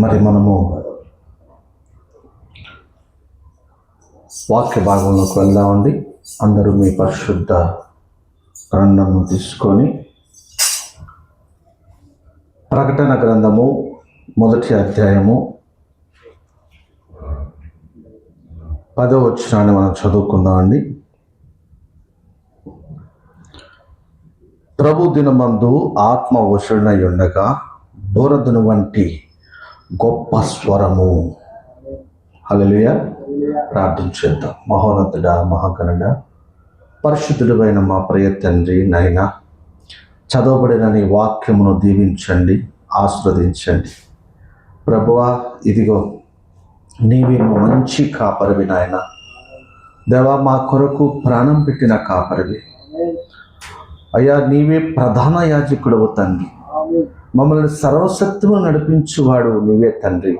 మరి మనము వాక్య భాగంలోకి వెళ్దామండి. అందరూ మీ పరిశుద్ధ గ్రంథము తీసుకొని ప్రకటన గ్రంథము 1వ అధ్యాయము 10వ వచనాన్ని మనం చదువుకుందామండి. ప్రభు దినమందు ఆత్మ వశుడై ఉండగా బోరదును వంటి గొప్ప స్వరము. హల్లెలూయా. ప్రార్థించేద్దాం. మహోన్నతుడా, మహాగణుడా, పరిశుద్ధుడైన మా ప్రియ తండ్రి, నాయనా, చదవబడిన నీ వాక్యమును దీవించండి, ఆస్వాదించండి. ప్రభువా, ఇదిగో నీవే మంచి కాపరివి నాయన. దేవా, మా కొరకు ప్రాణం పెట్టిన కాపరివి అయ్యా. నీవే ప్రధాన యాజకుడవు తండ్రి. మమ్మల్ని సర్వసత్యము నడిపించువాడు నీవే తండ్రి.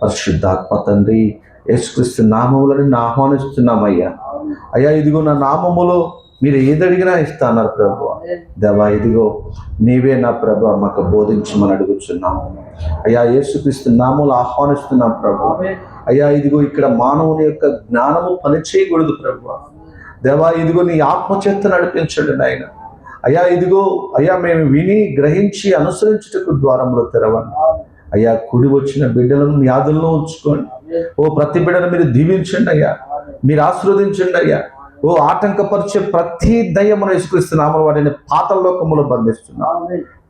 పరిశుద్ధాత్మ తండ్రి, యేసుక్రీస్తు నామములను ఆహ్వానిస్తున్నామయ్యా. అయ్యా, ఇదిగో నా నామములో మీరు ఏదడిగినా ఇస్తాన్నారు ప్రభు. దేవా, ఇదిగో నీవే నా ప్రభు మాకు బోధించమని అడుగుతున్నాము అయ్యా. యేసుక్రీస్తు నామములు ఆహ్వానిస్తున్నాం ప్రభు. అయ్యా, ఇదిగో ఇక్కడ మానవుని యొక్క జ్ఞానము పనిచేయకూడదు ప్రభు. దేవా, ఇదిగో నీ ఆత్మచేత నడిపించండి నాయన. అయ్యా, ఇదిగో అయ్యా, మేము విని గ్రహించి అనుసరించుటకు ద్వారంలో తెరవండి అయ్యా. కుడి వచ్చిన బిడ్డలను మీ ఆదుల్లో ఉంచుకోండి. ఓ ప్రతి బిడ్డను మీరు దీవించండి అయ్యా, మీరు ఆశీర్వదించండి అయ్యా. ఓ ఆటంకపరిచే ప్రతి దయ్యమును యేసుక్రీస్తునామములో వాటిని పాతాళలోకములో బంధిస్తున్నాం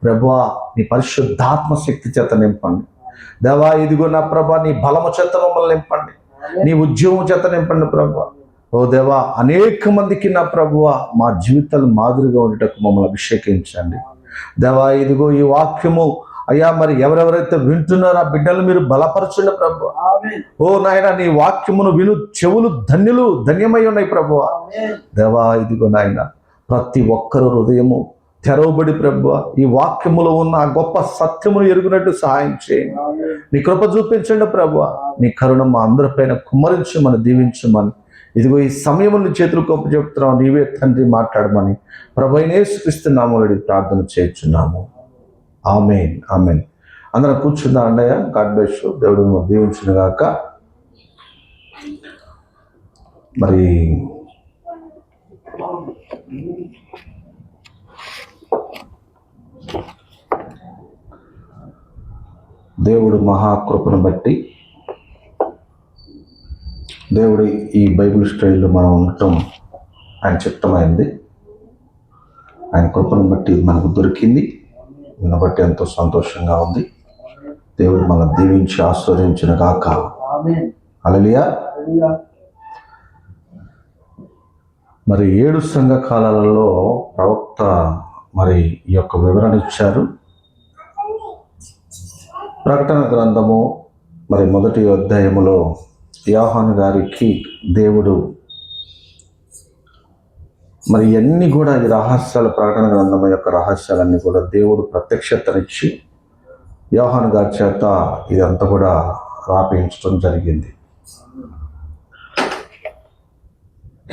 ప్రభువా. నీ పరిశుద్ధాత్మ శక్తి చేత నింపండి దేవా. ఇదిగో నా ప్రభా, నీ బలము చేత మమ్మల్ని నింపండి, నీ ఉద్యమం చేత నింపండి ప్రభా. ఓ దేవా, అనేక మందికి నా ప్రభువ మా జీవితాలు మాదిరిగా ఉండేటకు మమ్మల్ని అభిషేకించండి దేవా. ఇదిగో ఈ వాక్యము అయ్యా, మరి ఎవరెవరైతే వింటున్నారో ఆ బిడ్డలు మీరు బలపరచండి ప్రభు. ఓ నాయన, నీ వాక్యమును విను చెవులు ధన్యమై ఉన్నాయి ప్రభువ. దేవా, ఇదిగో నాయన, ప్రతి ఒక్కరు హృదయము తెరవబడి ప్రభువ ఈ వాక్యములో ఉన్న ఆ గొప్ప సత్యమును ఎరుగునట్టు సహాయం చేయండి. నీ కృప చూపించండి ప్రభువ. నీ కరుణ మా అందరిపైన కుమ్మరించమని, దీవించమని, ఇదిగో ఈ సమయమును చేతులు గొప్ప చెప్తున్నావు. నీవే తండ్రి మాట్లాడమని ప్రభువైన యేసుక్రీస్తు నామములో ప్రార్థన చేయించున్నాము. ఆమేన్, ఆమేన్. అందరం కూర్చుందా అన్నయ్య. God bless you. దేవుడు దీవించును గాక. మరి దేవుడు మహాకృపను బట్టి, దేవుడు ఈ బైబిల్ స్టైల్లో మనం ఉండటం ఆయన చిత్తమైంది. ఆయన కృపను బట్టి మనకు దొరికింది. దీన్ని బట్టి ఎంతో సంతోషంగా ఉంది. దేవుడు మనం దీవించి ఆస్వాదించిన గాక. హల్లెలూయా. మరి 7 సంఘ కాలాలలో ప్రవక్త మరి ఈ యొక్క వివరణ ఇచ్చారు. ప్రకటన గ్రంథము మరి 1వ అధ్యాయములో యోహాను గారికి దేవుడు మరి ఇవన్నీ కూడా ఈ రహస్యాలు, ప్రకటన గ్రంథం యొక్క రహస్యాలన్నీ కూడా దేవుడు ప్రత్యక్షతనిచ్చి యోహాను గారి చేత ఇదంతా కూడా రాపించడం జరిగింది.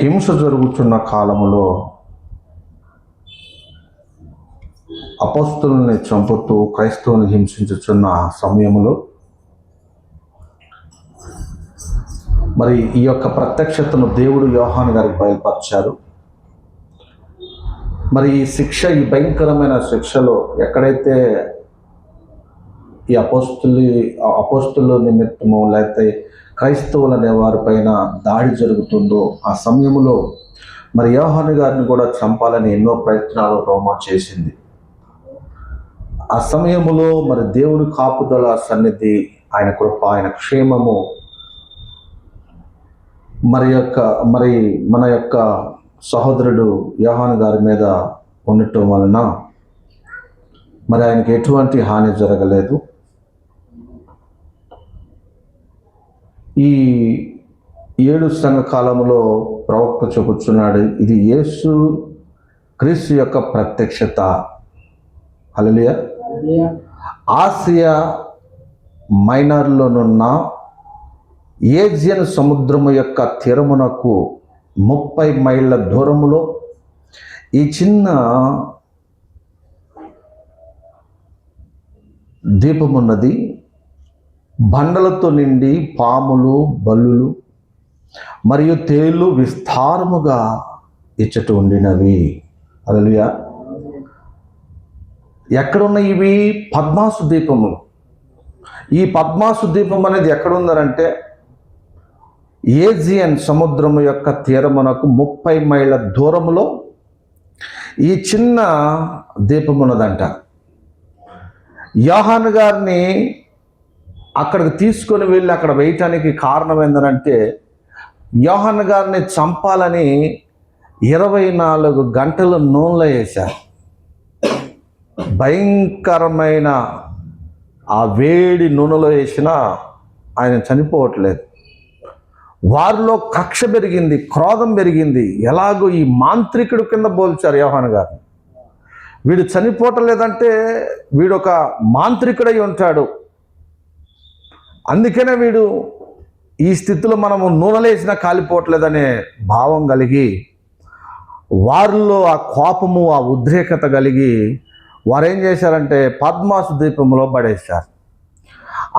హింస జరుగుతున్న కాలములో అపోస్తుల్ని చంపుతూ క్రైస్తవుని హింసించుచున్న సమయములో మరి ఈ యొక్క ప్రత్యక్షతను దేవుడు యోహాను గారికి బయలుపరిచారు. మరి ఈ శిక్ష, ఈ భయంకరమైన శిక్షలో ఎక్కడైతే ఈ అపోస్తుల నిమిత్తము లేకపోతే క్రైస్తవులు అనే వారిపైన దాడి జరుగుతుందో ఆ సమయంలో మరి యోహాను గారిని కూడా చంపాలని ఎన్నో ప్రయత్నాలు రోమా చేసింది. ఆ సమయంలో మరి దేవుని కాపుదల సన్నిధి, ఆయన కృప, ఆయన క్షేమము మరి మన యొక్క సహోదరుడు యోహాను గారి మీద ఉండటం వలన మరి ఆయనకి ఎటువంటి హాని జరగలేదు. ఈ 7 సంఘ కాలంలో ప్రవక్త చెబుతున్నాడు, ఇది యేసు క్రీస్తు యొక్క ప్రత్యక్షత. హల్లెలూయా. ఆసియా మైనర్లోనున్న ఏజియన్ సముద్రము యొక్క తీరమునకు 30 మైళ్ళ దూరములో ఈ చిన్న దీపమున్నది, బండలతో నిండి పాములు, బల్లులు మరియు తేళ్ళు విస్తారముగా ఇచ్చట ఉండినవి. హల్లెలూయా. ఎక్కడున్న ఇవి? పద్మాసు దీపములు. ఈ పద్మాసు దీపం అనేది ఎక్కడుందనంటే ఏజియన్ సముద్రము యొక్క తీరమునకు 30 మైళ్ళ దూరములో ఈ చిన్న దీపం ఉన్నదంట. యోహాను గారిని అక్కడికి తీసుకొని వెళ్ళి అక్కడ వేయటానికి కారణం ఏంటంటే యోహాను గారిని చంపాలని 24 గంటలు నూనెలో వేశారు. భయంకరమైన ఆ వేడి నూనెలో వేసినా ఆయన చనిపోవట్లేదు. వారిలో కక్ష పెరిగింది, క్రోధం పెరిగింది. ఎలాగో ఈ మాంత్రికుడు కింద పోల్చారు యోహాను గారిని. వీడు చనిపోవటం లేదంటే వీడు ఒక మాంత్రికుడై ఉంటాడు, అందుకనే వీడు ఈ స్థితిలో మనము నూనెలేసినా కాలిపోవట్లేదనే భావం కలిగి వారిలో ఆ కోపము, ఆ ఉద్రేకత కలిగి వారు ఏం చేశారంటే పద్మాసు ద్వీపంలో పడేశారు.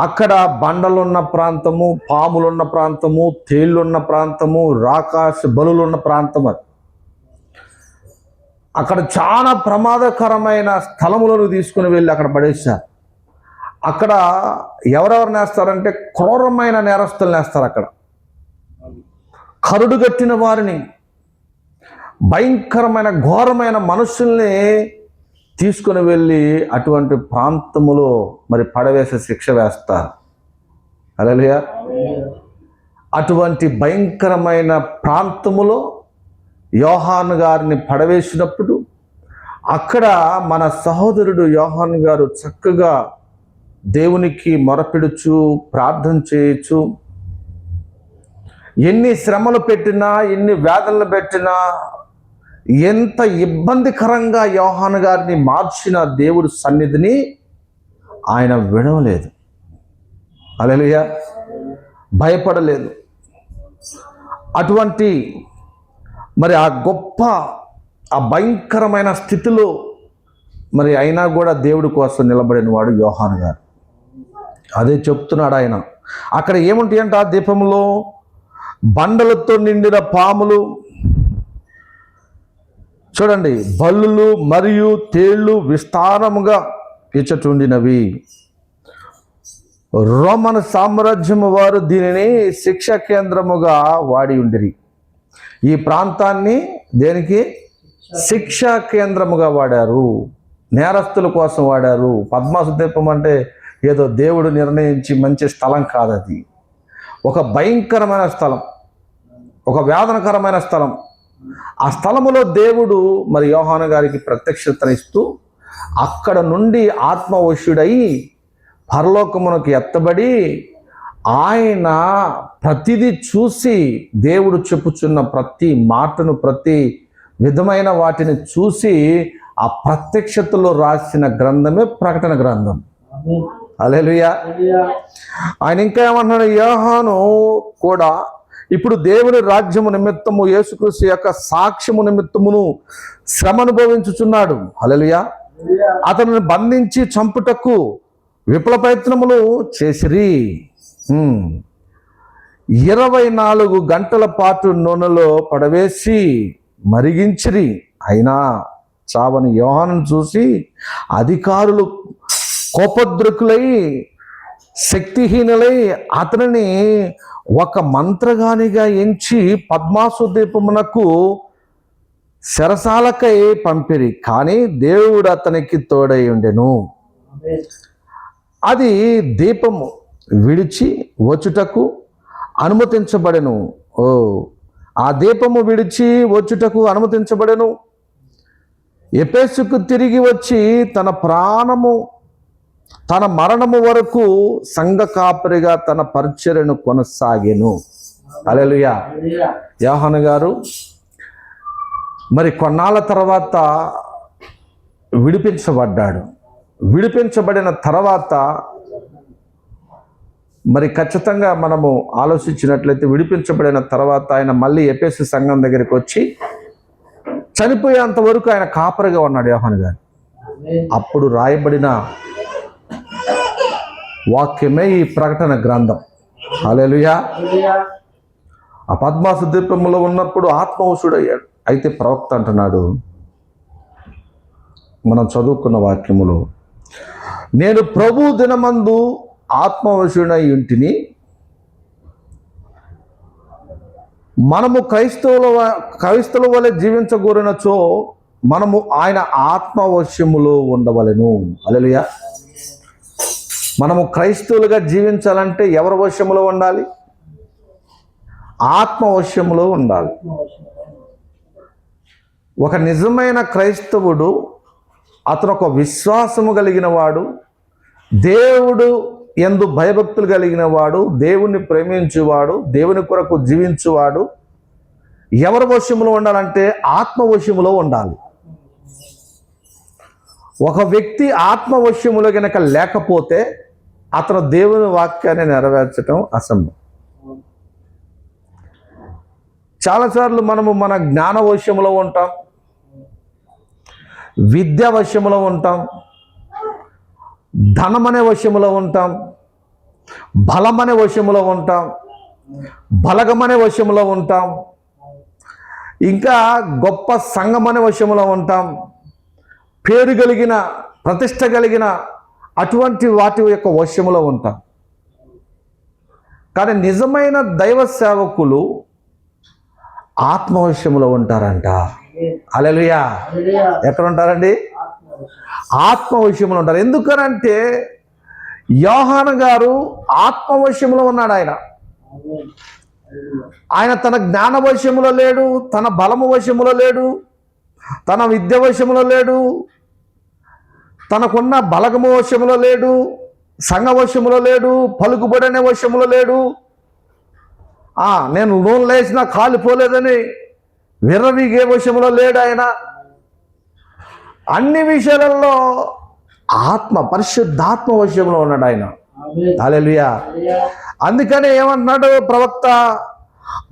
అక్కడ బండలున్న ప్రాంతము, పాములున్న ప్రాంతము, తేళ్ళున్న ప్రాంతము, రాకాశ బలులున్న ప్రాంతం. అది అక్కడ చాలా ప్రమాదకరమైన స్థలములను తీసుకుని వెళ్ళి అక్కడ పడేశారు. అక్కడ ఎవరెవరు నేస్తారంటే క్రూరమైన నేరస్తులు నేస్తారు. అక్కడ కరుడుగట్టిన వారిని, భయంకరమైన ఘోరమైన మనుషుల్ని తీసుకుని వెళ్ళి అటువంటి ప్రాంతములో మరి పడవేసే శిక్ష వేస్తారు. హల్లెలూయా. అటువంటి భయంకరమైన ప్రాంతములో యోహాను గారిని పడవేసినప్పుడు అక్కడ మన సహోదరుడు యోహాను గారు చక్కగా దేవునికి మొరపెడుచు ప్రార్థన చేయొచ్చు. ఎన్ని శ్రమలు పెట్టినా, ఎన్ని వేదనలు పెట్టినా, ఎంత ఇబ్బందికరంగా యోహాను గారిని మార్చిన దేవుడి సన్నిధిని ఆయన విడవలేదు. హల్లెలూయా. భయపడలేదు. అటువంటి మరి ఆ గొప్ప, ఆ భయంకరమైన స్థితిలో మరి అయినా కూడా దేవుడి కోసం నిలబడిన వాడు యోహాను గారు. అదే చెప్తున్నాడు ఆయన. అక్కడ ఏముంటాయి అంటే ఆ దీపంలో బండలతో నిండిన పాములు, చూడండి, బల్లులు మరియు తేళ్ళు విస్తారముగా ఇచ్చటుండినవి. రోమన్ సామ్రాజ్యము వారు దీనిని శిక్షా కేంద్రముగా వాడి ఉండిరి. ఈ ప్రాంతాన్ని దేనికి? శిక్షా కేంద్రముగా వాడారు, నేరస్తుల కోసం వాడారు. పద్మాసు దీపం అంటే ఏదో దేవుడు నిర్ణయించి మంచి స్థలం కాదది. ఒక భయంకరమైన స్థలం, ఒక వేదనకరమైన స్థలం. ఆ స్థలములో దేవుడు మరి యోహాను గారికి ప్రత్యక్షతనిస్తూ అక్కడ నుండి ఆత్మవశుడై పరలోకమునకు ఎత్తబడి ఆయన ప్రతిదీ చూసి దేవుడు చెప్పుచున్న ప్రతి మాటను, ప్రతి విధమైన వాటిని చూసి ఆ ప్రత్యక్షతలో రాసిన గ్రంథమే ప్రకటన గ్రంథం. హల్లెలూయా. ఆయన ఇంకా ఏమంటున్నాడు? యోహాను కూడా ఇప్పుడు దేవుని రాజ్యము నిమిత్తము, యేసుక్రీస్తు యొక్క సాక్ష్యము నిమిత్తమును శ్రమ అనుభవించుచున్నాడు. హల్లెలూయా. అతనిని బంధించి చంపుటకు విఫల ప్రయత్నములు చేసిరి. 24 గంటల పాటు నూనెలో పడవేసి మరిగించిరి. అయినా చావని యోహానును చూసి అధికారులు కోపద్రుకులై, శక్తిహీనులై అతనిని ఒక మంత్రగానిగా ఎంచి పద్మాసు దీపమునకు శరసాలకై పంపిరి. కానీ దేవుడు అతనికి తోడై ఉండెను. అది దీపము విడిచి వచ్చుటకు అనుమతించబడెను. ఆ దీపము విడిచి వచ్చుటకు అనుమతించబడెను. ఎఫెసుకు తిరిగి వచ్చి తన మరణము వరకు సంఘ కాపరిగా తన పరిచర్యను కొనసాగెను. హల్లెలూయా. యోహాను గారు మరి కొన్నాళ్ళ తర్వాత విడిపించబడ్డాడు. విడిపించబడిన తర్వాత మరి ఖచ్చితంగా మనము ఆలోచించినట్లయితే విడిపించబడిన తర్వాత ఆయన మళ్ళీ ఎఫెసు సంఘం దగ్గరికి వచ్చి చనిపోయేంత వరకు ఆయన కాపరిగా ఉన్నాడు యోహాను గారు. అప్పుడు రాయబడిన వాక్యమే ఈ ప్రకటన గ్రంథం. హల్లెలూయా. ఆ పద్మాసు ద్వీపంలో ఉన్నప్పుడు ఆత్మవశుడయ్యాడు. అయితే ప్రవక్త అంటున్నాడు, మనం చదువుకున్న వాక్యములో, నేను ప్రభు దినమందు ఆత్మవశుడై ఉంటిని. మనము క్రైస్తవుల వలె జీవించగోరినచో మనము ఆయన ఆత్మవశ్యములో ఉండవలెను. హల్లెలూయా. మనము క్రైస్తవులుగా జీవించాలంటే ఎవరి వశ్యములో ఉండాలి? ఆత్మవశ్యములో ఉండాలి. ఒక నిజమైన క్రైస్తవుడు, అతను ఒక విశ్వాసము కలిగిన వాడు, దేవుడు యందు భయభక్తులు కలిగిన వాడు, దేవుణ్ణి ప్రేమించువాడు, దేవుని కొరకు జీవించువాడు ఎవరి వశ్యములో ఉండాలంటే ఆత్మవశ్యములో ఉండాలి. ఒక వ్యక్తి ఆత్మవశ్యములో గనక లేకపోతే అతను దేవుని వాక్యాన్ని నెరవేర్చడం అసంభవం. చాలాసార్లు మనము మన జ్ఞాన వశ్యములో ఉంటాం, విద్యా వశ్యములో ఉంటాం, ధనమనే వశ్యములో ఉంటాం, బలమనే వశ్యములో ఉంటాం, బలగమనే వశ్యములో ఉంటాం, ఇంకా గొప్ప సంఘమనే వశ్యములో ఉంటాం, పేరు కలిగిన ప్రతిష్ట కలిగిన అటువంటి వాటి యొక్క వశ్యములో ఉంటాం. కానీ నిజమైన దైవ సేవకులు ఆత్మవశ్యములో ఉంటారంట. హల్లెలూయా. ఎక్కడ ఉంటారండి? ఆత్మవశ్యములో ఉంటారు. ఎందుకనంటే యోహాను గారు ఆత్మవశ్యములో ఉన్నాడు. ఆయన తన జ్ఞాన వశ్యములో లేడు, తన బలము వశ్యములో లేడు, తన విద్య వశ్యములో లేడు, తనకున్న బలగము వశ్యములో లేడు, సంఘ వశ్యములో లేడు, పలుకుబడనే వశ్యములో లేడు. నేను నూనె లేచినా కాలిపోలేదని విర్రవీగే వశ్యములో లేడు. ఆయన అన్ని విషయాలలో పరిశుద్ధాత్మ వశ్యంలో ఉన్నాడు ఆయన. హల్లెలూయా. అందుకనే ఏమన్నాడు ప్రవక్త,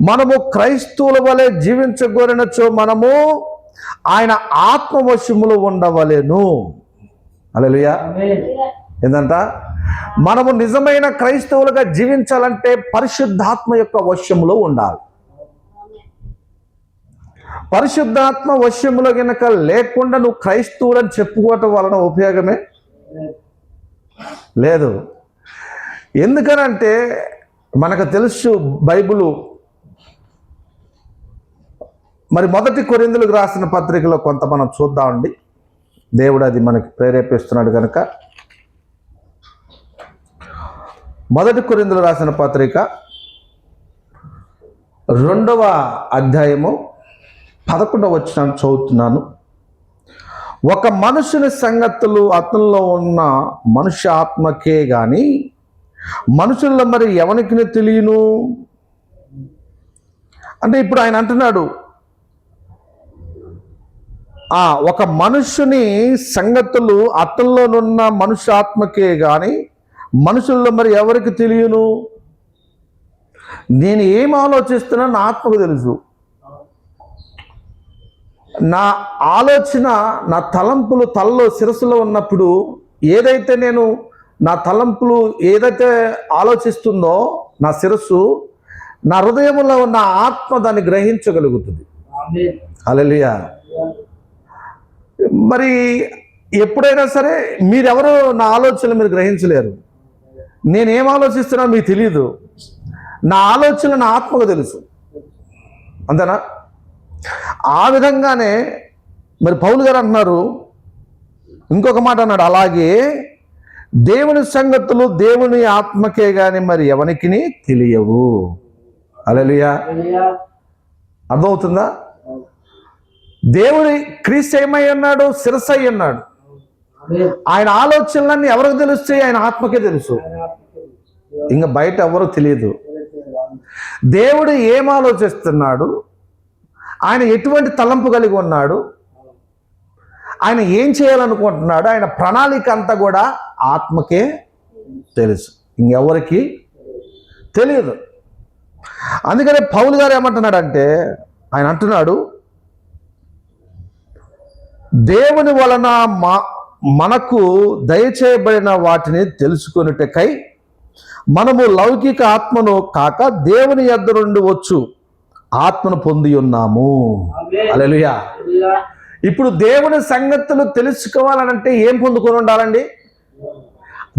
మనము క్రైస్తవుల వలె జీవించగోరినచో మనము ఆయన ఆత్మవశ్యములో ఉండవలెను. హల్లెలూయా. ఏంటంట? మనము నిజమైన క్రైస్తవులుగా జీవించాలంటే పరిశుద్ధాత్మ యొక్క వశ్యములో ఉండాలి. పరిశుద్ధాత్మ వశ్యములో గనక లేకుండా నువ్వు క్రైస్తవులని చెప్పుకోవటం వలన ఉపయోగమే లేదు. ఎందుకనంటే మనకు తెలుసు బైబిలు మరి 1 కొరింథీయులకు రాసిన పత్రికలో కొంత మనం చూద్దామండి. దేవుడు అది మనకి ప్రేరేపిస్తున్నాడు కనుక 1 కొరింథీయులకు రాసిన పత్రిక 2వ అధ్యాయము 11వ వచనం చదువుతున్నాను. ఒక మనుషుని సంగతులు అతనిలో ఉన్న మనుష్య ఆత్మకే గాని మనుషుల్లో మరి ఎవరికి తెలియను. అంటే ఇప్పుడు ఆయన అంటున్నాడు, ఒక మనుషుని సంగతులు అతనిలోనున్న మనుష్య ఆత్మకే గాని మనుషుల్లో మరి ఎవరికి తెలియను. నేను ఏం ఆలోచిస్తున్నా నా ఆత్మకు తెలుసు. నా ఆలోచన, నా తలంపులు తలలో శిరస్సులో ఉన్నప్పుడు ఏదైతే నేను నా తలంపులు ఏదైతే ఆలోచిస్తుందో నా శిరస్సు, నా హృదయంలో ఉన్న ఆత్మ దాన్ని గ్రహించగలుగుతుంది. హల్లెలూయా. మరి ఎప్పుడైనా సరే మీరెవరో నా ఆలోచనలు మీరు గ్రహించలేరు. నేనేం ఆలోచిస్తున్నా మీకు తెలియదు. నా ఆలోచన నా ఆత్మకు తెలుసు. అంతేనా? ఆ విధంగానే మరి పౌలు గారు అంటున్నారు, ఇంకొక మాట అన్నాడు, అలాగే దేవుని సంగతులు దేవుని ఆత్మకే గాని మరి ఎవరికి తెలియవు. హల్లెలూయా. అర్థమవుతుందా? దేవుడి క్రీస్తు ఏమై ఉన్నాడు? శిరస్సు అయి ఉన్నాడు. ఆయన ఆలోచనలన్నీ ఎవరికి తెలుస్తాయి? ఆయన ఆత్మకే తెలుసు. ఇంకా బయట ఎవరు తెలియదు. దేవుడు ఏం ఆలోచిస్తున్నాడు, ఆయన ఎటువంటి తలంపు కలిగి ఉన్నాడు, ఆయన ఏం చేయాలనుకుంటున్నాడు, ఆయన ప్రణాళిక అంతా కూడా ఆత్మకే తెలుసు, ఇంకెవరికి తెలియదు. అందుకనే పౌలు గారు ఏమంటున్నాడంటే, ఆయన అంటున్నాడు, దేవుని వలన మనకు దయచేయబడిన వాటిని తెలుసుకొనుటకై మనము లౌకిక ఆత్మను కాక దేవుని యొద్ద నుండి వచ్చు ఆత్మను పొంది ఉన్నాము. హల్లెలూయా. ఇప్పుడు దేవుని సంగతులు తెలుసుకోవాలనంటే ఏం పొందుకొని ఉండాలండి?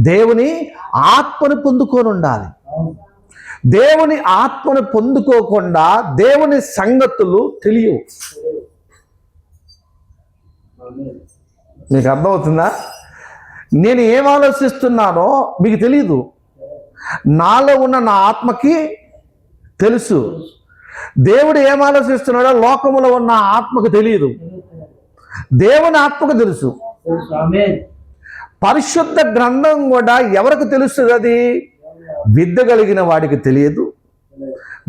దేవుని ఆత్మను పొందుకొని ఉండాలి. దేవుని ఆత్మను పొందుకోకుండా దేవుని సంగతులు తెలియవు. మీకు అర్థమవుతుందా? నేను ఏం ఆలోచిస్తున్నానో మీకు తెలియదు. నాలో ఉన్న నా ఆత్మకి తెలుసు. దేవుడు ఏం ఆలోచిస్తున్నాడో లోకములో ఉన్న ఆత్మకు తెలియదు. దేవుని ఆత్మకు తెలుసు. పరిశుద్ధ గ్రంథం కూడా ఎవరికి తెలుస్తుంది? అది విద్య కలిగిన వాడికి తెలియదు,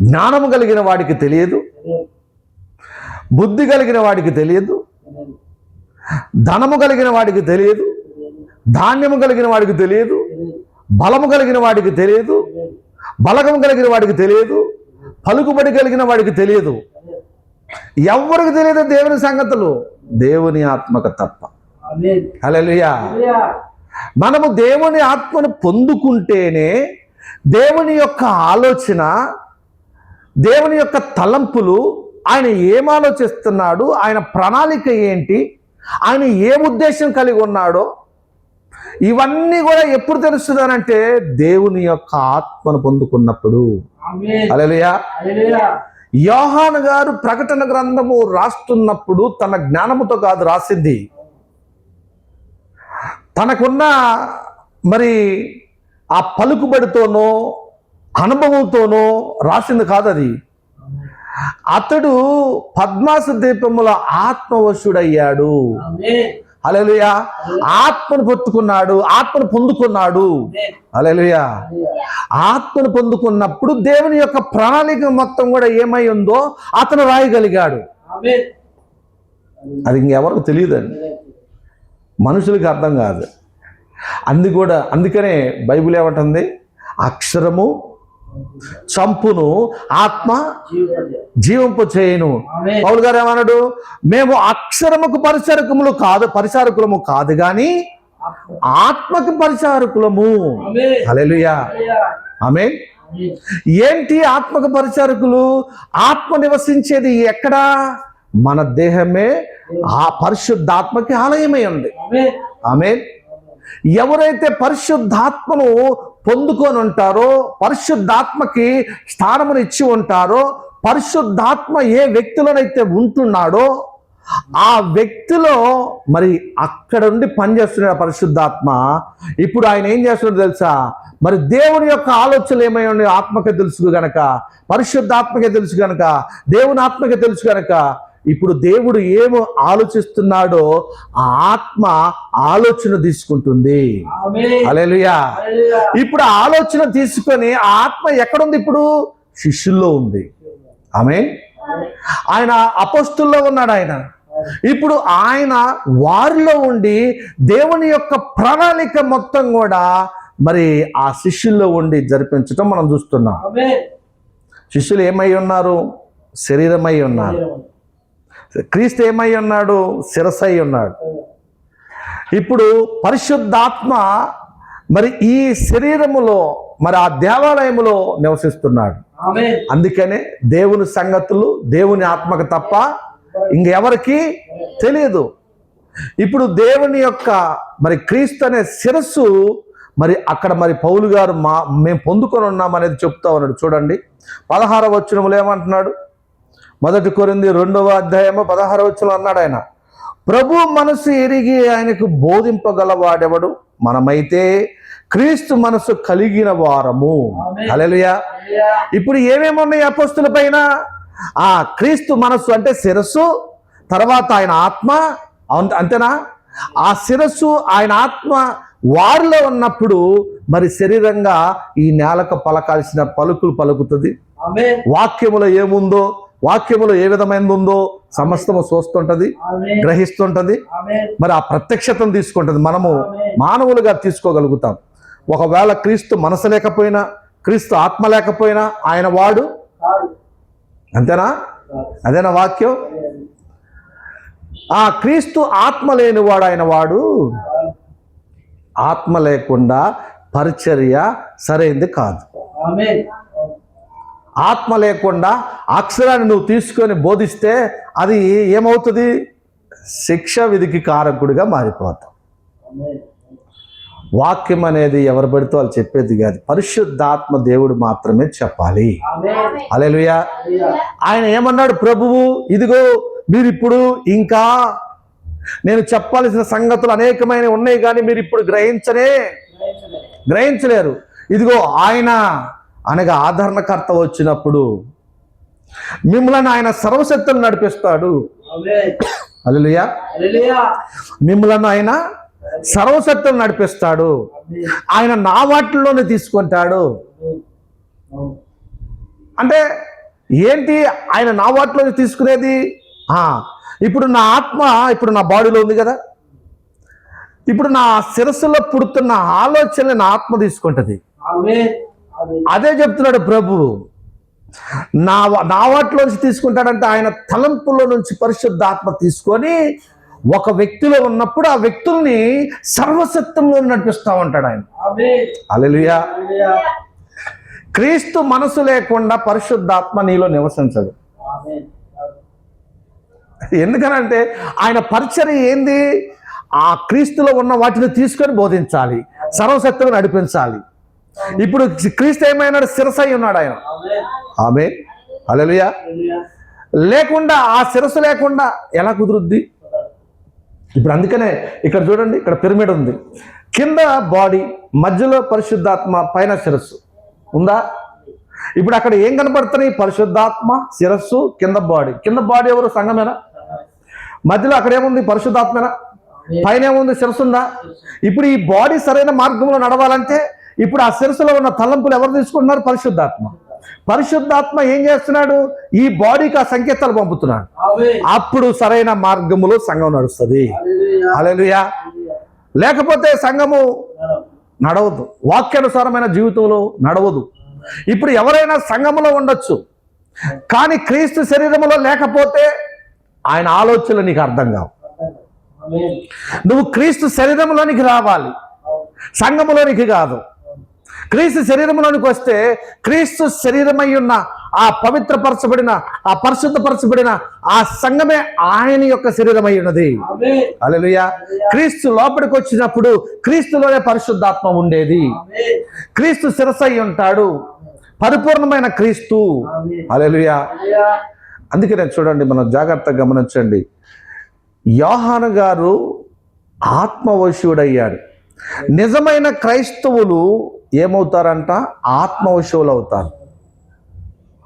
జ్ఞానము కలిగిన వాడికి తెలియదు, బుద్ధి కలిగిన వాడికి తెలియదు, ధనము కలిగిన వాడికి తెలియదు, ధాన్యము కలిగిన వాడికి తెలియదు, బలము కలిగిన వాడికి తెలియదు, బలగము కలిగిన వాడికి తెలియదు, పలుకుబడి కలిగిన వాడికి తెలియదు. ఎవరికి తెలియదు దేవుని సంగతులు? దేవుని ఆత్మకు తప్ప. హల్లెలూయా. మనము దేవుని ఆత్మను పొందుకుంటేనే దేవుని యొక్క ఆలోచన, దేవుని యొక్క తలంపులు, ఆయన ఏం ఆలోచిస్తున్నాడు, ఆయన ప్రణాళిక ఏంటి, ఆయన ఏ ఉద్దేశం కలిగి ఉన్నాడో ఇవన్నీ కూడా ఎప్పుడు తెలుస్తుందనంటే దేవుని యొక్క ఆత్మను పొందుకున్నప్పుడు. హల్లెలూయా. యోహాను గారు ప్రకటన గ్రంథము రాస్తున్నప్పుడు తన జ్ఞానముతో కాదు రాసింది, తనకున్న మరి ఆ పలుకుబడితోనో అనుభవంతోనో రాసింది కాదు అది. అతడు పద్మాసు ద్వీపముల ఆత్మవశుడయ్యాడు. హల్లెలూయా. ఆత్మను పొందుకున్నాడు, ఆత్మను పొందుకున్నాడు. హల్లెలూయా. ఆత్మను పొందుకున్నప్పుడు దేవుని యొక్క ప్రణాళిక మొత్తం కూడా ఏమై ఉందో అతను రాయగలిగాడు. అది ఇంకెవరికి తెలియదండి, మనుషులకి అర్థం కాదు. అందుకనే బైబిల్ ఏమంటుంది? అక్షరము చంపును, ఆత్మ జీవింపు చేయును. పౌలు గారు ఏమన్నాడు? మేము అక్షరముకు పరిచారకులము కాదు గాని ఆత్మకు పరిచారకులము. హల్లెలూయా. ఆమేన్. ఏంటి ఆత్మకు పరిచారకులు? ఆత్మ నివసించేది ఎక్కడా? మన దేహమే ఆ పరిశుద్ధాత్మకి ఆలయమై ఉంది. ఆమేన్. ఎవరైతే పరిశుద్ధాత్మను పొందుకొని ఉంటారో, పరిశుద్ధాత్మకి స్థానమును ఇచ్చి ఉంటారో, పరిశుద్ధాత్మ ఏ వ్యక్తిలోనైతే ఉంటున్నాడో ఆ వ్యక్తిలో మరి అక్కడ ఉండి పనిచేస్తున్న పరిశుద్ధాత్మ ఇప్పుడు ఆయన ఏం చేస్తున్నాడో తెలుసా? మరి దేవుని యొక్క ఆలోచనలు ఏమై ఉన్నాయి ఆత్మకే తెలుసు గనక, పరిశుద్ధాత్మకే తెలుసు గనక, దేవుని ఆత్మకే తెలుసు గనక ఇప్పుడు దేవుడు ఏమో ఆలోచిస్తున్నాడో ఆ ఆత్మ ఆలోచన తీసుకుంటుంది. హల్లెలూయా. ఇప్పుడు ఆలోచన తీసుకొని ఆ ఆత్మ ఎక్కడుంది? ఇప్పుడు శిష్యుల్లో ఉంది. ఆమేన్. ఆయన అపోస్తుల్లో ఉన్నాడు. ఆయన ఇప్పుడు ఆయన వారిలో ఉండి దేవుని యొక్క ప్రణాళిక మొత్తం కూడా మరి ఆ శిష్యుల్లో ఉండి జరిపించటం మనం చూస్తున్నాం. శిష్యులు ఏమై ఉన్నారు? శరీరమై ఉన్నారు. క్రీస్తు ఏమై ఉన్నాడు? శిరసై ఉన్నాడు. ఇప్పుడు పరిశుద్ధాత్మ మరి ఈ శరీరములో మరి ఆ దేవాలయములో నివసిస్తున్నాడు. అందుకనే దేవుని సంగతులు దేవుని ఆత్మకు తప్ప ఇంకెవరికి తెలియదు. ఇప్పుడు దేవుని యొక్క మరి క్రీస్తు అనే శిరస్సు మరి అక్కడ మరి పౌలు గారు మేము పొందుకొని ఉన్నాం అనేది చెప్తా ఉన్నాడు. చూడండి 16వ వచనములో ఏమంటున్నాడు? 1 కొరింథీ 2వ అధ్యాయము 16వ వచనం అన్నాడు ఆయన, ప్రభు మనసు ఎరిగి ఆయనకు బోధింపగల వాడెవడు? మనమైతే క్రీస్తు మనసు కలిగిన వారము. హల్లెలూయా. ఇప్పుడు ఏమేమి ఉన్నాయి అపోస్తుల పైన? ఆ క్రీస్తు మనస్సు అంటే శిరస్సు, తర్వాత ఆయన ఆత్మ, అంతేనా? ఆ శిరస్సు ఆయన ఆత్మ వారిలో ఉన్నప్పుడు మరి శరీరంగా ఈ నేలకు పలకాల్సిన పలుకులు పలుకుతుంది. వాక్యములో ఏముందో, వాక్యములో ఏ విధమైనది ఉందో సమస్తము చూస్తుంటది, గ్రహిస్తుంటది. మరి ఆ ప్రత్యక్షతను తీసుకుంటుంది. మనము మానవులుగా తీసుకోగలుగుతాం. ఒకవేళ క్రీస్తు మనసు లేకపోయినా, క్రీస్తు ఆత్మ లేకపోయినా ఆయన వాడు. అంతేనా? అదేనా వాక్యం? ఆ క్రీస్తు ఆత్మ లేనివాడు ఆయన వాడు ఆత్మ లేకుండా పరిచర్య సరైంది కాదు. ఆత్మ లేకుండా అక్షరాన్ని నువ్వు తీసుకొని బోధిస్తే అది ఏమవుతుంది? శిక్ష విధికి కారకుడిగా మారిపోతావు. వాక్యం అనేది ఎవరు పడితే వాళ్ళు చెప్పేది కాదు, పరిశుద్ధాత్మ దేవుడు మాత్రమే చెప్పాలి. హల్లెలూయా. ఆయన ఏమన్నాడు ప్రభువు, ఇదిగో మీరు ఇప్పుడు ఇంకా నేను చెప్పాల్సిన సంగతులు అనేకమైన ఉన్నాయి కానీ మీరు ఇప్పుడు గ్రహించలేరు. ఇదిగో ఆయన అనగా ఆదరణకర్త వచ్చినప్పుడు మిమ్మల్ని ఆయన సర్వశక్తులు నడిపిస్తాడు. హల్లెలూయా. మిమ్మల్ని ఆయన సర్వశక్తులు నడిపిస్తాడు. ఆయన నా వాటిల్లోనే తీసుకుంటాడు. అంటే ఏంటి ఆయన నా వాటిలోనే తీసుకునేది? ఇప్పుడు నా ఆత్మ ఇప్పుడు నా బాడీలో ఉంది కదా, ఇప్పుడు నా శిరస్సులో పుడుతున్న ఆలోచనలు నా ఆత్మ తీసుకుంటది. అదే చెప్తున్నాడు ప్రభు. నా వాటిలోంచి తీసుకుంటాడంటే ఆయన తలంపులో నుంచి పరిశుద్ధాత్మ తీసుకొని ఒక వ్యక్తిలో ఉన్నప్పుడు ఆ వ్యక్తుల్ని సర్వసత్యంలో నడిపిస్తూ ఉంటాడు ఆయన. హల్లెలూయా. క్రీస్తు మనసు లేకుండా పరిశుద్ధాత్మ నీలో నివసించదు. ఎందుకనంటే ఆయన పరిచర్య ఏంది? ఆ క్రీస్తులో ఉన్న వాటిని తీసుకొని బోధించాలి, సర్వసత్యం నడిపించాలి. ఇప్పుడు క్రీస్తు ఏమైనాడు? శిరస్సు అయి ఉన్నాడు ఆయన. ఆమేన్. హల్లెలూయా. లేకుండా ఆ శిరస్సు లేకుండా ఎలా కుదురుద్ది? ఇప్పుడు అందుకనే ఇక్కడ చూడండి, ఇక్కడ పిరమిడ్ ఉంది, కింద బాడీ, మధ్యలో పరిశుద్ధాత్మ, పైన శిరస్సు ఉందా? ఇప్పుడు అక్కడ ఏం కనపడుతున్నాయి? పరిశుద్ధాత్మ, శిరస్సు, కింద బాడీ. కింద బాడీ ఎవరు? సంఘమేనా? మధ్యలో అక్కడ ఏముంది? పరిశుద్ధాత్మేనా? పైన ఏముంది? శిరస్సు ఉందా? ఇప్పుడు ఈ బాడీ సరైన మార్గంలో నడవాలంటే ఇప్పుడు ఆ శిరస్సులో ఉన్న తలంపులు ఎవరు తీసుకుంటున్నారు? పరిశుద్ధాత్మ. పరిశుద్ధాత్మ ఏం చేస్తున్నాడు? ఈ బాడీకి ఆ సంకేతాలు పంపుతున్నాడు. అప్పుడు సరైన మార్గములో సంఘం నడుస్తుంది. హల్లెలూయా. లేకపోతే సంఘము నడవదు, వాక్యానుసారమైన జీవితంలో నడవదు. ఇప్పుడు ఎవరైనా సంఘములో ఉండొచ్చు, కానీ క్రీస్తు శరీరములో లేకపోతే ఆయన ఆలోచనలు నీకు అర్థం కావు. నువ్వు క్రీస్తు శరీరంలోనికి రావాలి, సంఘములోనికి కాదు. క్రీస్తు శరీరంలోనికి వస్తే క్రీస్తు శరీరమై ఉన్న ఆ పవిత్రపరచబడిన, ఆ పరిశుద్ధపరచబడిన ఆ సంఘమే ఆయన యొక్క శరీరమై ఉన్నది. హల్లెలూయా. క్రీస్తు లోపలికి వచ్చినప్పుడు క్రీస్తులోనే పరిశుద్ధాత్మ ఉండేది. క్రీస్తు శిరస్సు అయి ఉంటాడు, పరిపూర్ణమైన క్రీస్తు. హల్లెలూయా. అందుకనే చూడండి, మనం జాగ్రత్తగా గమనించండి. యోహాను గారు ఆత్మవశుడయ్యాడు. నిజమైన క్రైస్తవులు ఏమవుతారంట? ఆత్మవశువులు అవుతారు.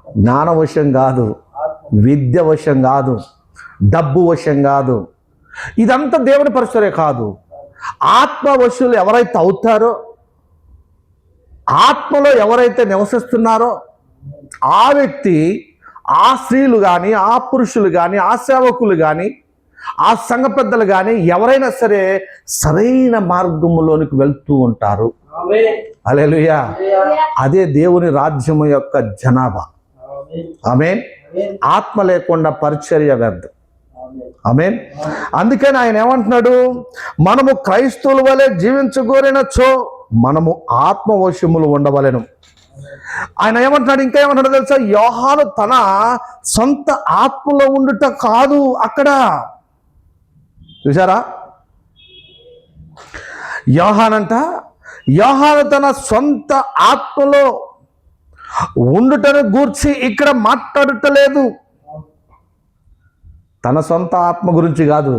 జ్ఞానవశం కాదు, విద్య వశం కాదు, డబ్బు వశం కాదు. ఇదంతా దేవుని పరిచర్య కాదు. ఆత్మవశులు ఎవరైతే అవుతారో, ఆత్మలో ఎవరైతే నివసిస్తున్నారో ఆ వ్యక్తి, ఆ స్త్రీలు కానీ, ఆ పురుషులు కానీ, ఆ సేవకులు కానీ, ఆ సంఘ పెద్దలు కానీ ఎవరైనా సరే సరైన మార్గంలోనికి వెళ్తూ ఉంటారు. హల్లెలూయా. అదే దేవుని రాజ్యము యొక్క జనాభా. ఆమేన్. ఆత్మ లేకుండా పరిచర్య వ్యర్థం. ఆమేన్. అందుకని ఆయన ఏమంటున్నాడు? మనము క్రైస్తవుల వలె జీవించగోరినచో మనము ఆత్మవశములు ఉండవలెను. ఆయన ఏమంటున్నాడు? ఇంకా ఏమంటున్నాడు తెలుసా? యోహాను తన సొంత ఆత్మలో ఉండుట కాదు అక్కడ. చూసారా? యోహాను తన సొంత ఆత్మలో ఉండుటను గూర్చి ఇక్కడ మాట్లాడటలేదు. తన సొంత ఆత్మ గురించి కాదు.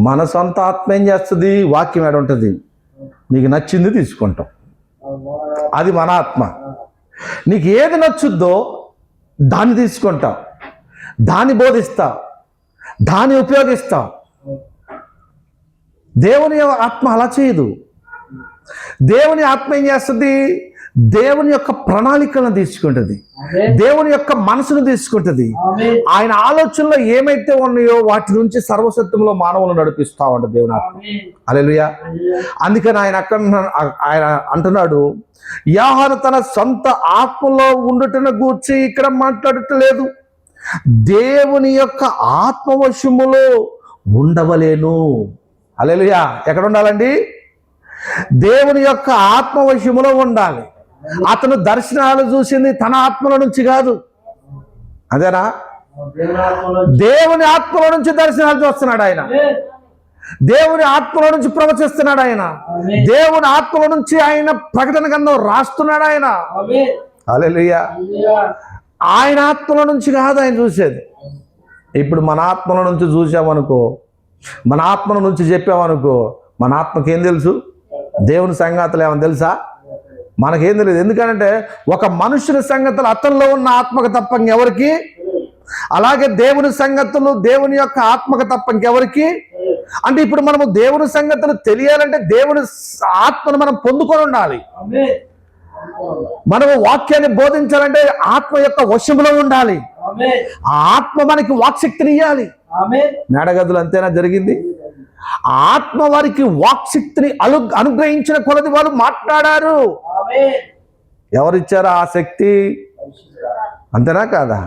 మన సొంత ఆత్మ ఏం చేస్తుంది? వాక్యం ఏడ ఉంటుంది? నీకు నచ్చింది తీసుకుంటాం, అది మన ఆత్మ. నీకు ఏది నచ్చుద్దో దాన్ని తీసుకుంటావు, దాన్ని బోధిస్తావు, దాన్ని ఉపయోగిస్తావు. దేవుని ఆత్మ అలా చేయదు. దేవుని ఆత్మ ఏం చేస్తుంది? దేవుని యొక్క ప్రణాళికలను తీసుకుంటుంది, దేవుని యొక్క మనసును తీసుకుంటుంది. ఆయన ఆలోచనలో ఏమైతే ఉన్నాయో వాటి నుంచి సర్వసత్యంలో మానవులు నడిపిస్తా ఉంటాడు దేవుని ఆత్మ. హల్లెలూయా. అందుకని ఆయన అంటున్నాడు, యోహాను తన సొంత ఆత్మలో ఉండుటను గూర్చి ఇక్కడ మాట్లాడట్లేదు, దేవుని యొక్క ఆత్మవశములో ఉండవలేను. హల్లెలూయా. ఎక్కడ ఉండాలండి? దేవుని యొక్క ఆత్మవశములో ఉండాలి. అతను దర్శనాలు చూసింది తన ఆత్మల నుంచి కాదు, అదేనా? దేవుని ఆత్మలో నుంచి దర్శనాలు చూస్తున్నాడు ఆయన. దేవుని ఆత్మలో నుంచి ప్రవచిస్తున్నాడు ఆయన. దేవుని ఆత్మలో నుంచి ఆయన ప్రకటన గ్రంథం రాస్తున్నాడు ఆయన. హల్లెలూయా. ఆయన ఆత్మల నుంచి కాదు ఆయన చూసేది. ఇప్పుడు మన ఆత్మల నుంచి చూసామనుకో, మన ఆత్మల నుంచి చెప్పామనుకో, మన ఆత్మకి ఏం తెలుసు? దేవుని సంగతులు ఏమని తెలుసా? మనకేం తెలియదు. ఎందుకంటే ఒక మనుషుని సంగతులు అతనిలో ఉన్న ఆత్మకు తప్ప ఇంకెవరికి, అలాగే దేవుని సంగతులు దేవుని యొక్క ఆత్మకు తప్ప ఇంకెవరికి. అంటే ఇప్పుడు మనము దేవుని సంగతులు తెలియాలంటే దేవుని ఆత్మను మనం పొందుకొని ఉండాలి. మనము వాక్యాన్ని బోధించాలంటే ఆత్మ యొక్క వశములో ఉండాలి. ఆ ఆత్మ మనకి వాక్శక్తిని ఇవ్వాలి. మేడగదులు అంతేనా జరిగింది? ఆత్మ వారికి వాక్శక్తిని అనుగ్రహించిన కొలది వాళ్ళు మాట్లాడారు. ఎవరిచ్చారు ఆ శక్తి? అంతేనా కాదా?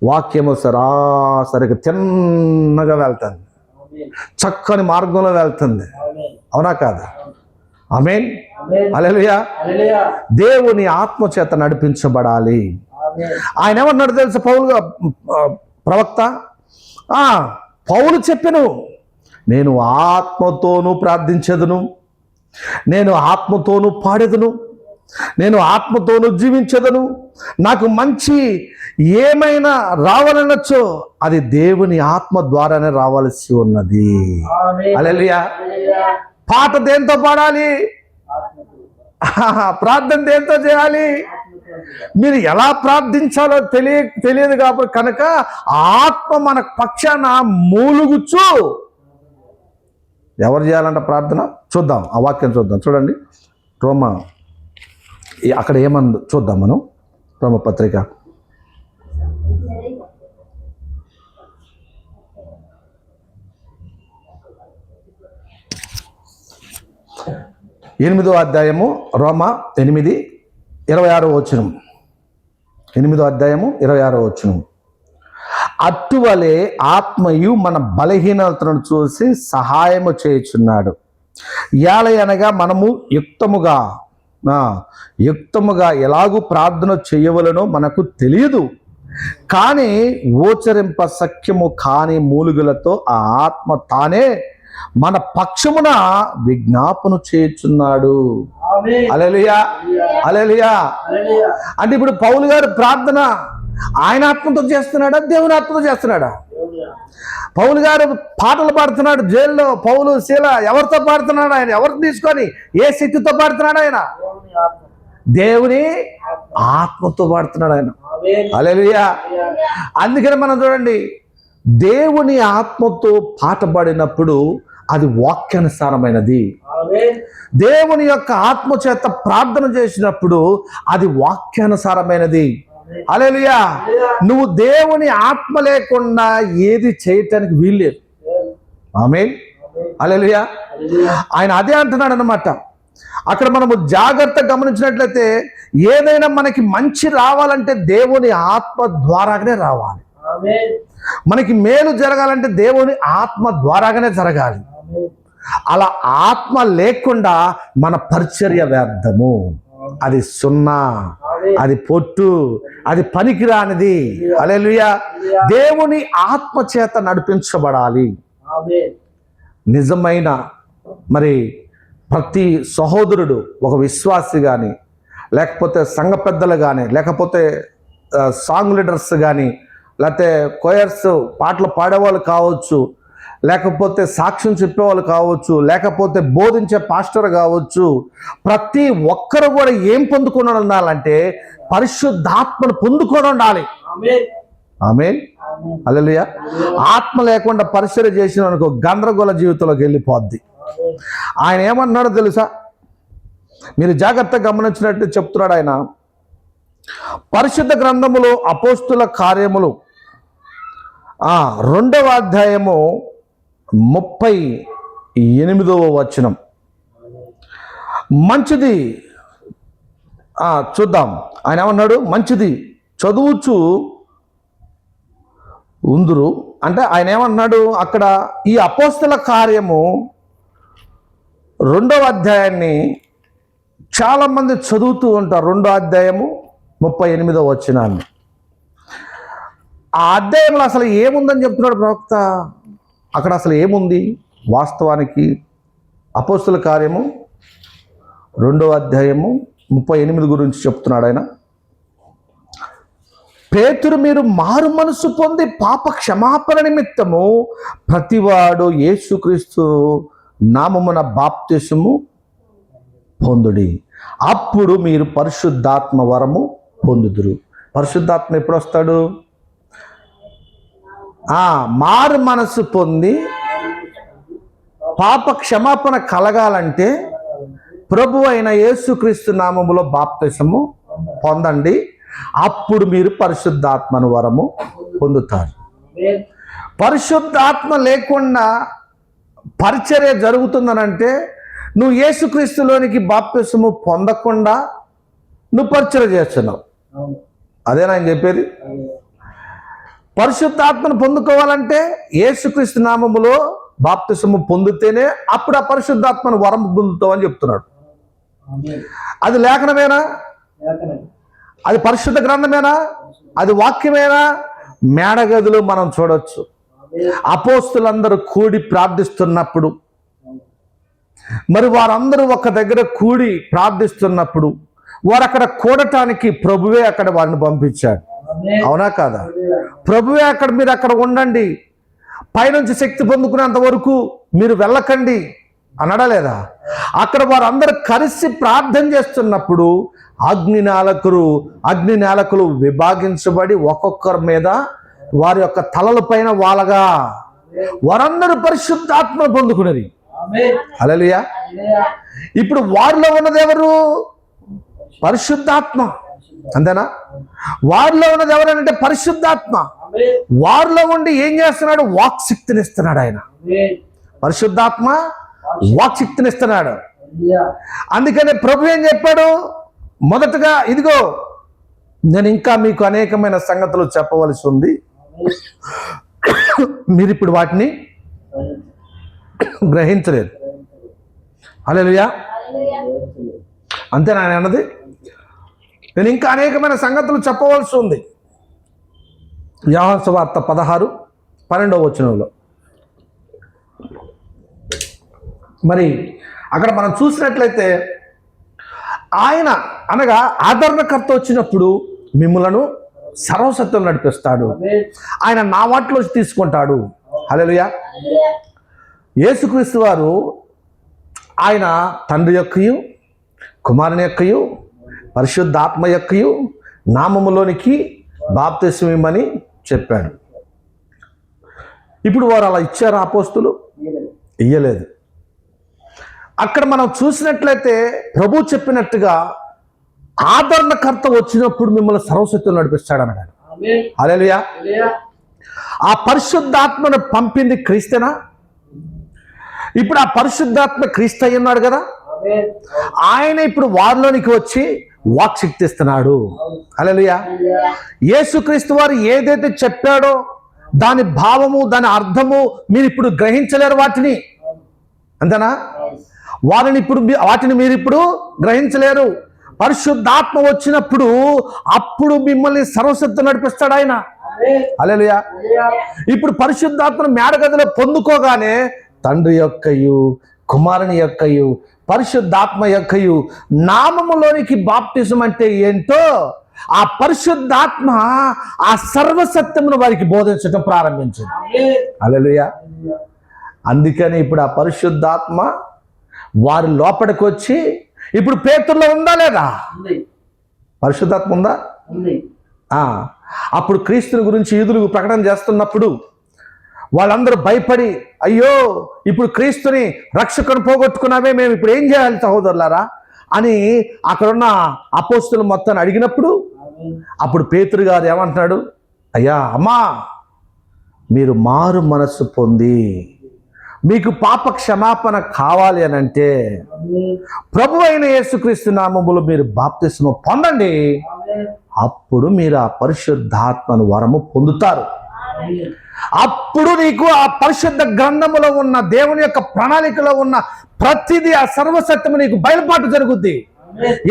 వాక్యము సరాసరిగా తిన్నగా వెళ్తుంది, చక్కని మార్గంలో వెళ్తుంది, అవునా కాదా? ఆమేన్. హల్లెలూయా. దేవుని ఆత్మ చేత నడిపించబడాలి. ఆయన ఏమన్నాడు తెలుసా? పౌలుగా ప్రవక్త పౌలు చెప్పెను, నేను ఆత్మతోనూ ప్రార్థించెదను, నేను ఆత్మతోనూ పాడెదను, నేను ఆత్మతోనూ జీవించెదను. నాకు మంచి ఏమైనా రావాలనొచ్చో అది దేవుని ఆత్మ ద్వారానే రావాల్సి ఉన్నది. హల్లెలూయా. పాట దేంతో పాడాలి? ప్రార్థన దేంతో చేయాలి? మీరు ఎలా ప్రార్థించాలో తెలియదు కాబట్టి కనుక ఆత్మ మన పక్షాన మూలుగుచ్చు. ఎవరు చేయాలంట ప్రార్థన? చూద్దాం, ఆ వాక్యం చూద్దాం. చూడండి, రోమా అక్కడ ఏమంది చూద్దాం మనం. రోమపత్రిక 8వ అధ్యాయము, రోమా 8:26 వచనం. 8వ అధ్యాయము 26 వచనం. అట్టువలే ఆత్మయు మన బలహీనతను చూసి సహాయము చేయుచున్నాడు. యాలయనగా మనము యుక్తముగా ఎలాగూ ప్రార్థన చేయవలనో మనకు తెలియదు, కానీ ఓచరింప సఖ్యము కాని మూలుగులతో ఆ ఆత్మ తానే మన పక్షమున విజ్ఞాపన చేయుచున్నాడు. హల్లెలూయా. హల్లెలూయా. అంటే ఇప్పుడు పౌలు గారు ప్రార్థన ఆయన ఆత్మతో చేస్తున్నాడా, దేవుని ఆత్మతో చేస్తున్నాడా? పౌలు గారు పాటలు పాడుతున్నాడు జైల్లో. పౌలు శీల ఎవరితో పాడుతున్నాడు? ఆయన ఎవరిని తీసుకొని ఏ శక్తితో పాడుతున్నాడు? ఆయన దేవుని ఆత్మతో పాడుతున్నాడు ఆయన. హల్లెలూయా. అందుకని మనం చూడండి, దేవుని ఆత్మతో పాట పాడినప్పుడు అది వాక్యానుసారమైనది. దేవుని యొక్క ఆత్మ చేత ప్రార్థన చేసినప్పుడు అది వాక్యానుసారమైనది. హల్లెలూయా. నువ్వు దేవుని ఆత్మ లేకుండా ఏది చేయటానికి వీల్లేదు. ఆమేన్. హల్లెలూయా. ఆయన అదే అంటున్నాడు అన్నమాట. అక్కడ మనము జాగ్రత్తగా గమనించినట్లయితే ఏదైనా మనకి మంచి రావాలంటే దేవుని ఆత్మ ద్వారానే రావాలి. మనకి మేలు జరగాలంటే దేవుని ఆత్మ ద్వారాగానే జరగాలి. అలా ఆత్మ లేకుండా మన పరిచర్య వ్యర్థము, అది సున్నా, అది పొట్టు, అది పనికిరానిది. హల్లెలూయా. దేవుని ఆత్మ చేత నడిపించబడాలి. నిజమైన మరి ప్రతి సహోదరుడు, ఒక విశ్వాసి కానీ, లేకపోతే సంఘ పెద్దలు కానీ, లేకపోతే సాంగ్ లీడర్స్ కానీ, లేకపోతే కొయర్స్ పాటలు పాడేవాళ్ళు కావచ్చు, లేకపోతే సాక్ష్యం చెప్పేవాళ్ళు కావచ్చు, లేకపోతే బోధించే పాస్టర్ కావచ్చు, ప్రతి ఒక్కరు కూడా ఏం పొందుకొని ఉండాలంటే పరిశుద్ధాత్మను పొందుకొని ఉండాలి. ఆమేన్. హల్లెలూయా. ఆత్మ లేకుండా పరిచర్య చేసిన అనుకో గందరగోళ జీవితంలోకి వెళ్ళిపోద్ది. ఆయన ఏమన్నాడో తెలుసా? మీరు జాగ్రత్తగా గమనించినట్టు చెప్తున్నాడు ఆయన. పరిశుద్ధ గ్రంథములో అపోస్తుల కార్యములు 2వ అధ్యాయము 38వ వచనం. మంచిది చూద్దాం. ఆయన ఏమన్నాడు? మంచిది చదువుచు ఉందురు అంటే ఆయన ఏమన్నాడు అక్కడ? ఈ అపోస్తుల కార్యము 2వ అధ్యాయాన్ని చాలామంది చదువుతూ ఉంటారు. 2వ అధ్యాయము 38వ వచనాన్ని. ఆ అధ్యాయంలో అసలు ఏముందని చెప్తున్నాడు ప్రవక్త? అక్కడ అసలు ఏముంది? వాస్తవానికి అపోస్తుల కార్యము 2వ అధ్యాయము 38 గురించి చెప్తున్నాడు ఆయన. పేతురు, మీరు మారు మనసు పొంది పాప క్షమాపణ నిమిత్తము ప్రతివాడు యేసుక్రీస్తు నామమున బాప్తిసము పొందుడి, అప్పుడు మీరు పరిశుద్ధాత్మ వరము పొందుదురు. పరిశుద్ధాత్మ ఎప్పుడు వస్తాడు? మారు మనసు పొంది పాప క్షమాపణ కలగాలంటే ప్రభు అయిన యేసుక్రీస్తు నామములో బాప్తిసము పొందండి, అప్పుడు మీరు పరిశుద్ధాత్మను వరము పొందుతారు. పరిశుద్ధాత్మ లేకుండా పరిచర్య జరుగుతుందనంటే నువ్వు యేసుక్రీస్తులోనికి బాప్తిసము పొందకుండా నువ్వు పరిచర్య చేస్తున్నావు. అదేనా ఆయన చెప్పేది? పరిశుద్ధాత్మను పొందుకోవాలంటే యేసుక్రీస్తు నామములో బాప్తిసము పొందితేనే అప్పుడు ఆ పరిశుద్ధాత్మను వరం పొందుతావు అని చెప్తున్నాడు. అది లేఖనమేనా? అది పరిశుద్ధ గ్రంథమేనా? అది వాక్యమేనా? మేడగదిలో మనం చూడొచ్చు. అపోస్తులందరూ కూడి ప్రార్థిస్తున్నప్పుడు, మరి వారందరూ ఒక దగ్గర కూడి ప్రార్థిస్తున్నప్పుడు వారు అక్కడ కూడటానికి ప్రభువే అక్కడ వారిని పంపించాడు. అవునా కాదా? ప్రభువే అక్కడ, మీరు అక్కడ ఉండండి, పైనుంచి శక్తి పొందుకునేంత వరకు మీరు వెళ్ళకండి అనడా లేదా? అక్కడ వారందరూ కలిసి ప్రార్థన చేస్తున్నప్పుడు అగ్ని నేలకులు విభాగించబడి ఒక్కొక్కరి మీద వారి యొక్క తలల పైన వాలగా వారందరూ పరిశుద్ధాత్మను పొందుకున్నది. హల్లెలూయా. ఇప్పుడు వారిలో ఉన్నది ఎవరు? పరిశుద్ధాత్మ. అంతేనా? వారిలో ఉన్నది ఎవరంటే పరిశుద్ధాత్మ. వారిలో ఉండి ఏం చేస్తున్నాడు? వాక్శక్తిని ఇస్తున్నాడు ఆయన. పరిశుద్ధాత్మ వాక్శక్తిని ఇస్తున్నాడు. అందుకనే ప్రభు ఏం చెప్పాడు? మొదటగా, ఇదిగో నేను ఇంకా మీకు అనేకమైన సంగతులు చెప్పవలసి ఉంది, మీరు ఇప్పుడు వాటిని గ్రహించలేదు. హల్లెలూయా. అంతేనా ఆయన అన్నది? నేను ఇంకా అనేకమైన సంగతులు చెప్పవలసి ఉంది. యోహాను సువార్త 16:12 వచనంలో మరి అక్కడ మనం చూసినట్లయితే ఆయన అనగా ఆదరణకర్త వచ్చినప్పుడు మిమ్ములను సర్వసత్యం నడిపిస్తాడు, ఆయన నా వాటిలో తీసుకుంటాడు. హల్లెలూయా. యేసుక్రీస్తు వారు ఆయన తండ్రి యొక్కయు కుమారుని యొక్కయు పరిశుద్ధాత్మ యొక్కయు నామములోనికి బాప్తిసం ఇమ్మని చెప్పాడు. ఇప్పుడు వారు అలా ఇచ్చారు? అపోస్తులు ఇయ్యలేదు. అక్కడ మనం చూసినట్లయితే ప్రభు చెప్పినట్టుగా ఆదరణకర్త వచ్చినప్పుడు మిమ్మల్ని సర్వసత్యం నడిపిస్తాడు అన్నాడు. హల్లెలూయా. ఆ పరిశుద్ధాత్మను పంపింది క్రీస్తేనా? ఇప్పుడు ఆ పరిశుద్ధాత్మ క్రీస్తు అయి ఉన్నాడు కదా, ఆయన ఇప్పుడు వారిలోనికి వచ్చి వాక్శక్తి ఇస్తున్నాడు. హల్లెలూయా. యేసుక్రీస్తు వారు ఏదైతే చెప్పాడో దాని భావము, దాని అర్థము మీరు ఇప్పుడు గ్రహించలేరు వాటిని. అంతేనా? వాటిని మీరు ఇప్పుడు గ్రహించలేరు. పరిశుద్ధాత్మ వచ్చినప్పుడు అప్పుడు మిమ్మల్ని సర్వసత్యం నడిపిస్తాడు ఆయన. హల్లెలూయా. ఇప్పుడు పరిశుద్ధాత్మను మేడగదిలో పొందుకోగానే తండ్రి యొక్కయు కుమారుని యొక్కయు పరిశుద్ధాత్మ యొక్కయు నామములోనికి బాప్తిజం అంటే ఏంటో ఆ పరిశుద్ధాత్మ ఆ సర్వసత్యమును వారికి బోధించడం ప్రారంభించింది. హల్లెలూయా. అందుకని ఇప్పుడు ఆ పరిశుద్ధాత్మ వారి లోపలికి వచ్చి, ఇప్పుడు పేతురులో ఉందా లేదా? పరిశుద్ధాత్మ ఉందా? అప్పుడు క్రీస్తుని గురించి యూదులకు ప్రకటన చేస్తున్నప్పుడు వాళ్ళందరూ భయపడి, అయ్యో ఇప్పుడు క్రీస్తుని రక్షకుని పోగొట్టుకున్నామే, మేము ఇప్పుడు ఏం చేయాలి సహోదరులారా అని అక్కడున్న అపోస్తులు మొత్తాన్ని అడిగినప్పుడు అప్పుడు పేతురు గారు ఏమంటున్నాడు? అయ్యా అమ్మా, మీరు మారు మనస్సు పొంది మీకు పాప క్షమాపణ కావాలి అని అంటే ప్రభు అయిన యేసుక్రీస్తు నామములో మీరు బాప్తిస్మం పొందండి, అప్పుడు మీరు ఆ పరిశుద్ధాత్మను వరము పొందుతారు. అప్పుడు నీకు ఆ పరిశుద్ధ గ్రంథములో ఉన్న దేవుని యొక్క ప్రణాళికలో ఉన్న ప్రతిదీ ఆ సర్వసత్యము నీకు బయలుపాటు జరుగుద్ది.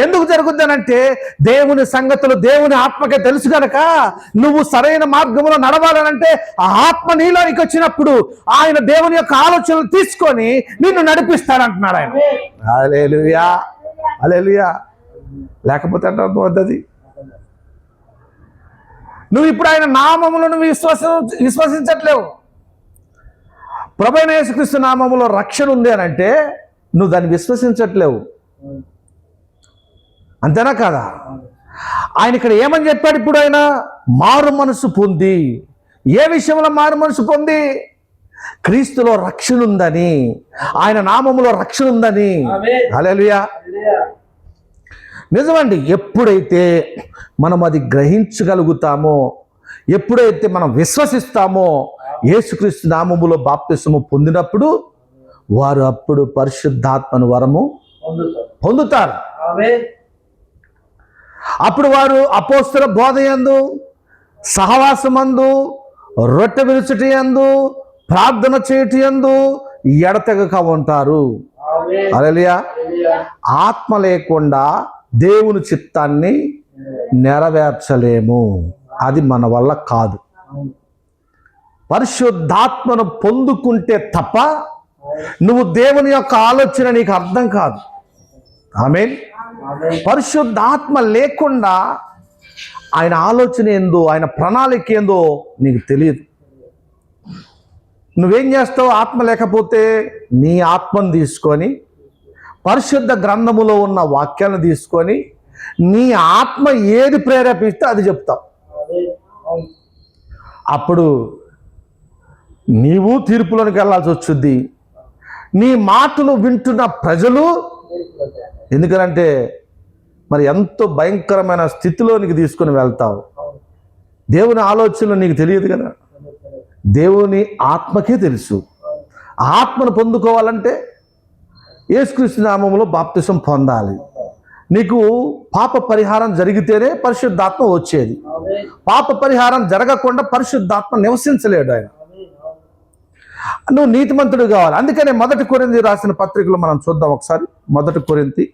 ఎందుకు జరుగుద్ది అనంటే దేవుని సంగతులు దేవుని ఆత్మకే తెలుసు కనుక నువ్వు సరైన మార్గంలో నడవాలనంటే ఆ ఆత్మ నీలోనికి వచ్చినప్పుడు ఆయన దేవుని యొక్క ఆలోచనలు తీసుకొని నిన్ను నడిపిస్తాడంటున్నాడు ఆయన. హల్లెలూయా, హల్లెలూయా. లేకపోతే అంటే అర్థమవుతుంది. నువ్వు ఇప్పుడు ఆయన నామములో నువ్వు విశ్వసించట్లేవు. ప్రభువైన యేసుక్రీస్తు నామములో రక్షణ ఉంది అని అంటే నువ్వు దాన్ని విశ్వసించట్లేవు. అంతేనా కాదా? ఆయన ఇక్కడ ఏమని చెప్పాడు? ఇప్పుడు ఆయన మారు మనసు పొంది, ఏ విషయంలో మారు మనసు పొంది? క్రీస్తులో రక్షణ ఉందని, ఆయన నామములో రక్షణ ఉందని. హల్లెలూయా. నిజమండి. ఎప్పుడైతే మనం అది గ్రహించగలుగుతామో, ఎప్పుడైతే మనం విశ్వసిస్తామో, యేసుక్రీస్తు నామములో బాప్తిసము పొందినప్పుడు వారు అప్పుడు పరిశుద్ధాత్మను వరము పొందుతారు. అప్పుడు వారు అపోస్తల బోధయందు, సహవాసమందు, రొట్టె విరుచుటయందు, ప్రార్థన చేయుటయందు ఎడతెగక ఉంటారు. హల్లెలూయా. ఆత్మ లేకుండా దేవుని చిత్తాన్ని నెరవేర్చలేము. అది మన వల్ల కాదు. పరిశుద్ధాత్మను పొందుకుంటే తప్ప నువ్వు దేవుని యొక్క ఆలోచన నీకు అర్థం కాదు. ఆమేన్. పరిశుద్ధాత్మ లేకుండా ఆయన ఆలోచన ఏందో, ఆయన ప్రణాళిక ఏందో నీకు తెలియదు. నువ్వేం చేస్తావు? ఆత్మ లేకపోతే నీ ఆత్మను తీసుకొని, పరిశుద్ధ గ్రంథములో ఉన్న వాక్యాలను తీసుకొని, నీ ఆత్మ ఏది ప్రేరేపిస్తే అది చెప్తావు. అప్పుడు నీవు తీర్పులోనికి వెళ్ళాల్సి వచ్చుద్ది. నీ మాటలు వింటున్న ప్రజలు, ఎందుకనంటే మరి ఎంతో భయంకరమైన స్థితిలోనికి తీసుకొని వెళ్తావు. దేవుని ఆలోచనలు నీకు తెలియదు కదా, దేవుని ఆత్మకే తెలుసు. ఆత్మను పొందుకోవాలంటే యేసుక్రీస్తు నామములో బాప్తిసం పొందాలి. నీకు పాప పరిహారం జరిగితేనే పరిశుద్ధాత్మ వచ్చేది. పాప పరిహారం జరగకుండా పరిశుద్ధాత్మ నివసించలేడు ఆయన. నువ్వు నీతిమంతుడు కావాలి. అందుకనే 1 కొరింథీ రాసిన పత్రికలో మనం చూద్దాం ఒకసారి. 1 కొరింథీ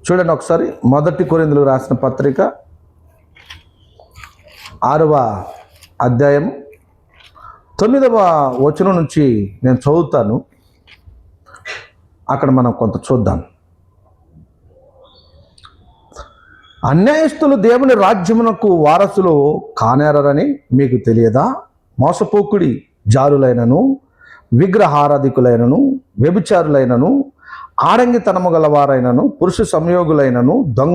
చూడండి ఒకసారి. 1 కొరింథీలకు రాసిన పత్రిక 6వ అధ్యాయం 9వ వచనం నుంచి నేను చదువుతాను. అక్కడ మనం కొంత చూద్దాం. అన్యాయస్తులు దేవుని రాజ్యమునకు వారసులు కానేరని మీకు తెలియదా? మోసపోకుడి, జారులైనను, విగ్రహారాధికులైనను, వ్యభిచారులైనను, ఆడంగితనము గలవారైనను, పురుష సంయోగులైనను, దొంగ